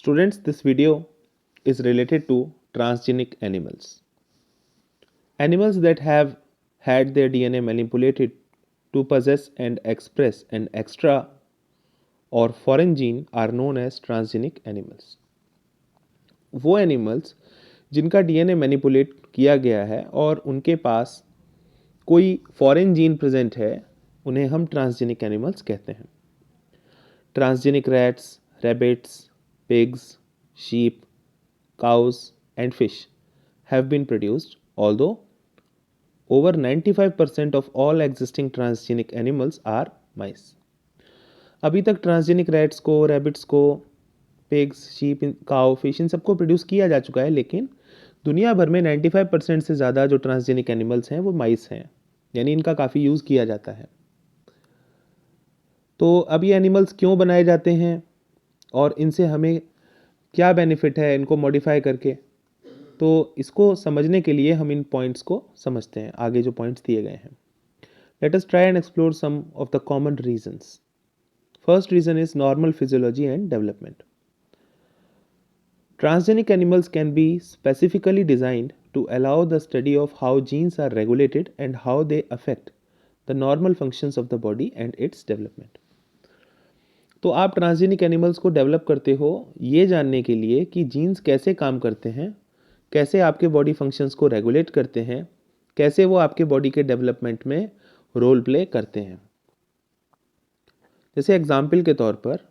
Students, this video is related to transgenic animals. Animals that have had their DNA manipulated to possess and express an extra or foreign gene are known as transgenic animals. वो animals जिनका DNA manipulate किया गया है और उनके पास कोई foreign gene present है, उन्हें हम ट्रांसजेनिक एनिमल्स कहते हैं. Transgenic rats, rabbits, pigs, sheep, cows, and fish have been produced, although over 95% of all existing transgenic animals are mice. अभी तक ट्रांसजेनिक रैट्स को, रैबिट्स को, pigs, sheep, cow, fish in सबको प्रोड्यूस किया जा चुका है, लेकिन दुनिया भर में 95% से ज़्यादा जो ट्रांसजेनिक एनिमल्स हैं वो माइस हैं, यानी इनका काफ़ी यूज़ किया जाता है. तो अब ये एनिमल्स क्यों बनाए जाते हैं और इनसे हमें क्या बेनिफिट है इनको मॉडिफाई करके, तो इसको समझने के लिए हम इन पॉइंट्स को समझते हैं. आगे जो पॉइंट्स दिए गए हैं, let us try and explore some of the common reasons. First reason is normal physiology and development. Transgenic animals can be specifically designed to allow the study of how genes are regulated and how they affect the normal functions of the body and its development. तो आप transgenic animals को develop करते हो ये जानने के लिए कि जीन्स कैसे काम करते हैं, कैसे आपके बॉडी फंक्शंस को रेगुलेट करते हैं, कैसे वो आपके बॉडी के डेवलपमेंट में रोल प्ले करते हैं. जैसे एग्जाम्पल के तौर पर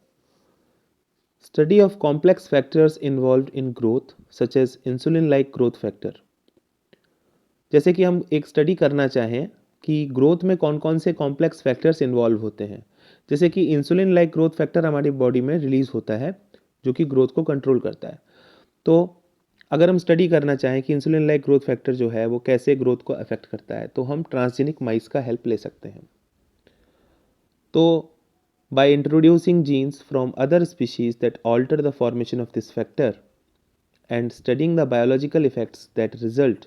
study of complex factors involved in growth such as insulin like growth factor. जैसे कि हम एक स्टडी करना चाहें कि ग्रोथ में कौन कौन से कॉम्प्लेक्स फैक्टर्स इन्वॉल्व होते हैं, जैसे कि इंसुलिन लाइक ग्रोथ फैक्टर हमारी बॉडी में रिलीज होता है जो कि ग्रोथ को कंट्रोल करता है. तो अगर हम स्टडी करना चाहें कि इंसुलिन लाइक ग्रोथ फैक्टर जो है वो कैसे ग्रोथ को अफेक्ट करता है, तो हम ट्रांसजेनिक माइस का हेल्प ले सकते हैं. तो by introducing genes from other species that alter the formation of this factor and studying the biological effects that result,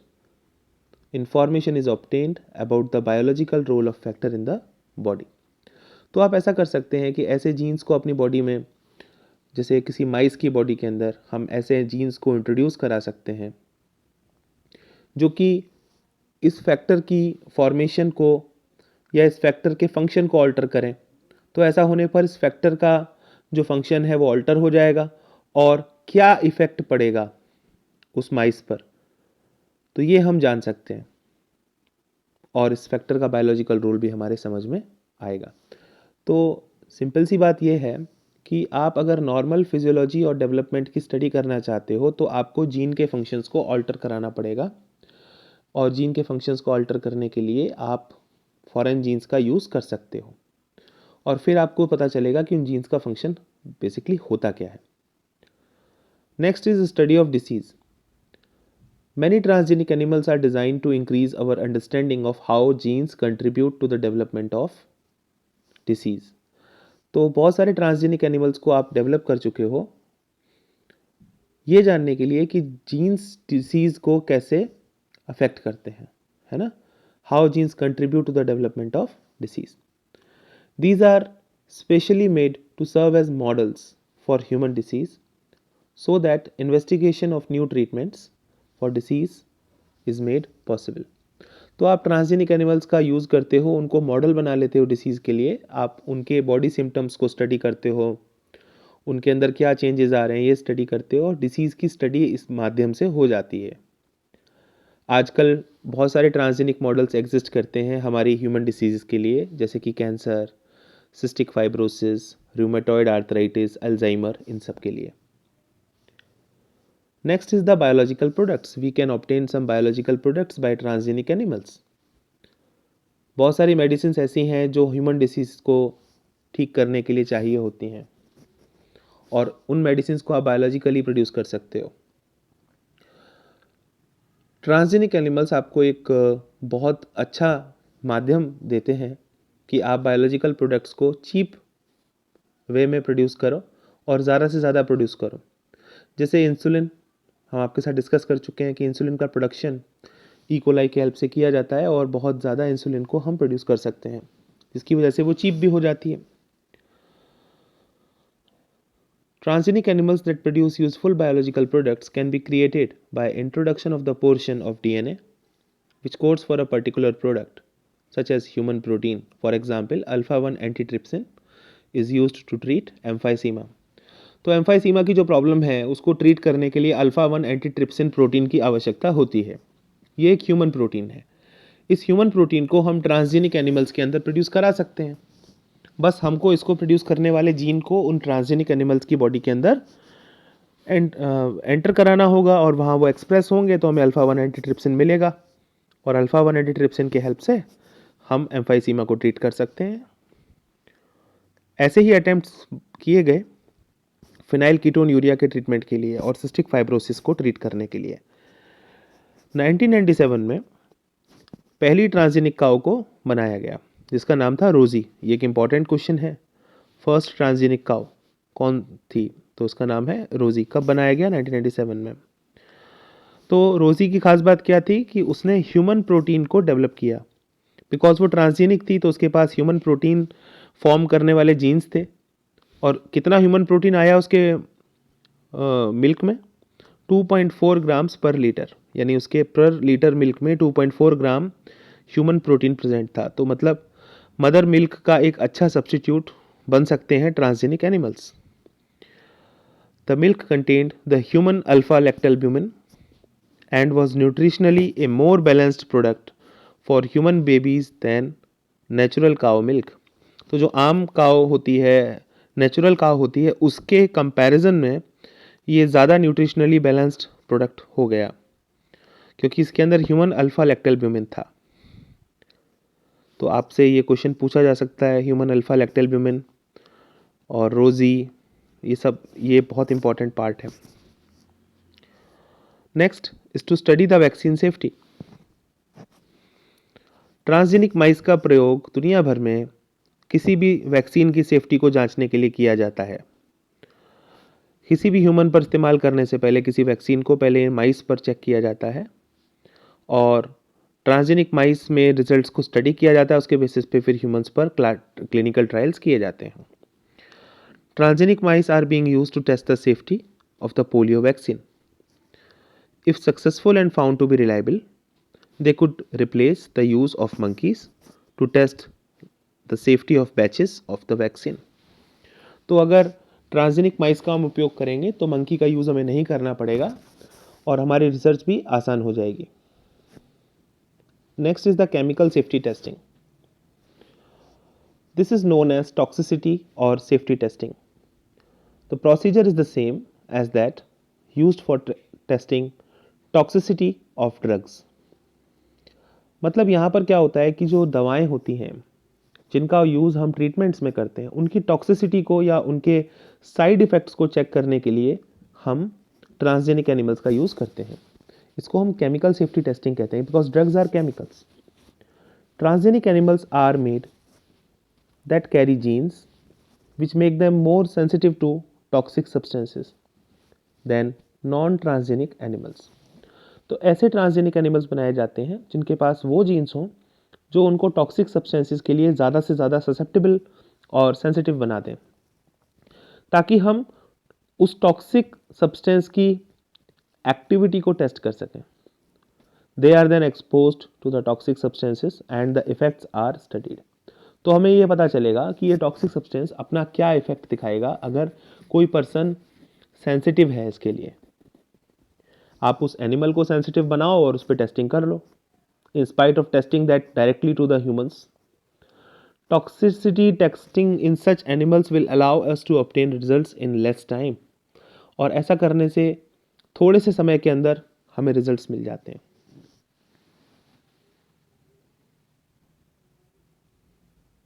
information is obtained about the biological role of factor in the body. तो आप ऐसा कर सकते हैं कि ऐसे jeans को अपनी बॉडी में, जैसे किसी माइस की बॉडी के अंदर हम ऐसे जीन्स को इंट्रोड्यूस करा सकते हैं जो कि इस फैक्टर की फॉर्मेशन को या इस फैक्टर के फंक्शन को ऑल्टर करें. तो ऐसा होने पर इस फैक्टर का जो फंक्शन है वो ऑल्टर हो जाएगा और क्या इफ़ेक्ट पड़ेगा उस माइस पर, तो ये हम जान सकते हैं और इस फैक्टर का बायोलॉजिकल रोल भी हमारे समझ में आएगा. तो सिंपल सी बात यह है कि आप अगर नॉर्मल फिजियोलॉजी और डेवलपमेंट की स्टडी करना चाहते हो तो आपको जीन के फंक्शंस को ऑल्टर कराना पड़ेगा, और जीन के फंक्शंस को ऑल्टर करने के लिए आप फॉरेन जीन्स का यूज़ कर सकते हो और फिर आपको पता चलेगा कि उन जीन्स का फंक्शन बेसिकली होता क्या है. Next is study of disease. Many transgenic animals are designed to increase our understanding of how genes contribute to the development of disease. तो बहुत सारे ट्रांसजेनिक एनिमल्स को आप डेवलप कर चुके हो ये जानने के लिए कि जीन्स डिसीज को कैसे अफेक्ट करते हैं, है ना. How genes contribute to the development of disease. These are specially made to serve as models for human disease so that investigation of new treatments for disease is made possible. तो आप transgenic animals का use करते हो, उनको model बना लेते हो disease के लिए. आप उनके बॉडी सिम्टम्स को स्टडी करते हो, उनके अंदर क्या चेंजेस आ रहे हैं ये स्टडी करते हो, और डिसीज़ की स्टडी इस माध्यम से हो जाती है. आजकल बहुत सारे ट्रांसजेनिक मॉडल्स एग्जिस्ट करते हैं हमारी ह्यूमन डिसीज़ के लिए, जैसे कि cancer, cystic fibrosis, rheumatoid arthritis, Alzheimer, इन सब के लिए. Next is the biological products. We can obtain some biological products by transgenic animals. बहुत सारी मेडिसिन ऐसी हैं जो ह्यूमन डिसीज को ठीक करने के लिए चाहिए होती हैं, और उन मेडिसिन को आप बायोलॉजिकली प्रोड्यूस कर सकते हो. ट्रांसजेनिक एनिमल्स आपको एक बहुत अच्छा माध्यम देते हैं कि आप बायोलॉजिकल प्रोडक्ट्स को चीप वे में प्रोड्यूस करो और ज़्यादा से ज़्यादा प्रोड्यूस करो. जैसे इंसुलिन हम आपके साथ डिस्कस कर चुके हैं कि इंसुलिन का प्रोडक्शन ई कोलाई की हेल्प से किया जाता है और बहुत ज़्यादा इंसुलिन को हम प्रोड्यूस कर सकते हैं, जिसकी वजह से वो चीप भी हो जाती है. Transgenic animals that produce useful biological products can be created by introduction of the portion of DNA which codes for a particular product, such as human protein. For example, alpha-1 antitrypsin is used to treat emphysema. तो emphysema की जो problem है उसको treat करने के लिए अल्फा-1 antitrypsin protein की आवश्यकता होती है. ये एक ह्यूमन प्रोटीन है. इस ह्यूमन प्रोटीन को हम ट्रांसजेनिक एनिमल्स के अंदर प्रोड्यूस करा सकते हैं. बस हमको इसको प्रोड्यूस करने वाले जीन को उन ट्रांसजेनिक एनिमल्स की बॉडी के अंदर एंटर कराना होगा और वहाँ वो एक्सप्रेस होंगे तो हमें अल्फा-1 एंटीट्रिप्सिन मिलेगा और अल्फा-1 एंटीट्रिप्सिन के हेल्प से हम एम्फाइसीमा को ट्रीट कर सकते हैं. ऐसे ही अटेम्प्ट्स किए गए फिनाइल कीटोन यूरिया के ट्रीटमेंट के लिए और सिस्टिक फाइब्रोसिस को ट्रीट करने के लिए. 1997 में पहली ट्रांसजेनिक काउ को बनाया गया जिसका नाम था रोजी. ये एक इम्पॉर्टेंट क्वेश्चन है. फर्स्ट ट्रांसजेनिक काउ कौन थी? तो उसका नाम है रोजी. कब बनाया गया? 1997 में. तो रोजी की खास बात क्या थी कि उसने ह्यूमन प्रोटीन को डेवलप किया. बिकॉज वो ट्रांसजेनिक थी तो उसके पास ह्यूमन प्रोटीन फॉर्म करने वाले जीन्स थे. और कितना ह्यूमन प्रोटीन आया उसके मिल्क में? 2.4 ग्राम्स पर लीटर, यानी उसके पर लीटर मिल्क में 2.4 ग्राम ह्यूमन प्रोटीन प्रेजेंट था. तो मतलब मदर मिल्क का एक अच्छा सब्स्टिट्यूट बन सकते हैं transgenic animals. The milk contained the human alpha lactalbumin and was nutritionally a more balanced product for human babies than natural cow milk. तो जो आम काव होती है, नेचुरल काव होती है, उसके कंपैरिजन में ये ज़्यादा न्यूट्रिशनली बैलेंस्ड प्रोडक्ट हो गया क्योंकि इसके अंदर ह्यूमन अल्फा लैक्टोल्ब्यूमिन था. तो आपसे ये क्वेश्चन पूछा जा सकता है. ह्यूमन अल्फा लैक्टोल्ब्यूमिन और रोजी, ये बहुत इंपॉर्टेंट पार्ट है. Next is to study the vaccine safety. Transgenic माइस का प्रयोग दुनिया भर में किसी भी वैक्सीन की सेफ्टी को जांचने के लिए किया जाता है. किसी भी ह्यूमन पर इस्तेमाल करने से पहले किसी वैक्सीन को पहले माइस पर चेक किया जाता है और ट्रांसजेनिक माइस में रिजल्ट्स को स्टडी किया जाता है. उसके बेसिस पे फिर ह्यूमंस पर क्लिनिकल ट्रायल्स किए जाते हैं. Transgenic mice are being used to test the safety of the polio vaccine. If successful and found to be reliable, they could replace the use of monkeys to test the safety of batches of the vaccine. तो अगर transgenic माइस का हम उपयोग करेंगे तो monkey का use हमें नहीं करना पड़ेगा और हमारी रिसर्च भी आसान हो जाएगी. Next is the chemical safety testing. This is known as toxicity और safety testing. The procedure is the same as that used for testing toxicity of drugs. मतलब यहाँ पर क्या होता है कि जो दवाएं होती हैं जिनका यूज़ हम ट्रीटमेंट्स में करते हैं उनकी टॉक्सिसिटी को या उनके साइड इफ़ेक्ट्स को चेक करने के लिए हम ट्रांसजेनिक एनिमल्स का यूज़ करते हैं. इसको हम केमिकल सेफ्टी टेस्टिंग कहते हैं because drugs are chemicals. Transgenic animals are made that carry genes which make them more sensitive to toxic substances than non transgenic animals. तो ऐसे ट्रांसजेनिक एनिमल्स बनाए जाते हैं जिनके पास वो जीन्स हों जो उनको टॉक्सिक सब्सटेंसेस के लिए ज़्यादा से ज़्यादा ससेप्टेबल और सेंसिटिव बना दें ताकि हम उस टॉक्सिक सब्सटेंस की एक्टिविटी को टेस्ट कर सकें. They are then exposed to the toxic substances and the effects are studied. तो हमें ये पता चलेगा कि ये टॉक्सिक सब्सटेंस अपना क्या इफेक्ट दिखाएगा अगर कोई पर्सन सेंसिटिव है इसके लिए. आप उस एनिमल को सेंसिटिव बनाओ और उस पर टेस्टिंग कर लो in spite of testing that directly to the humans. Toxicity testing in such animals will allow us to obtain results in less time. और ऐसा करने से थोड़े से समय के अंदर हमें रिजल्ट्स मिल जाते हैं.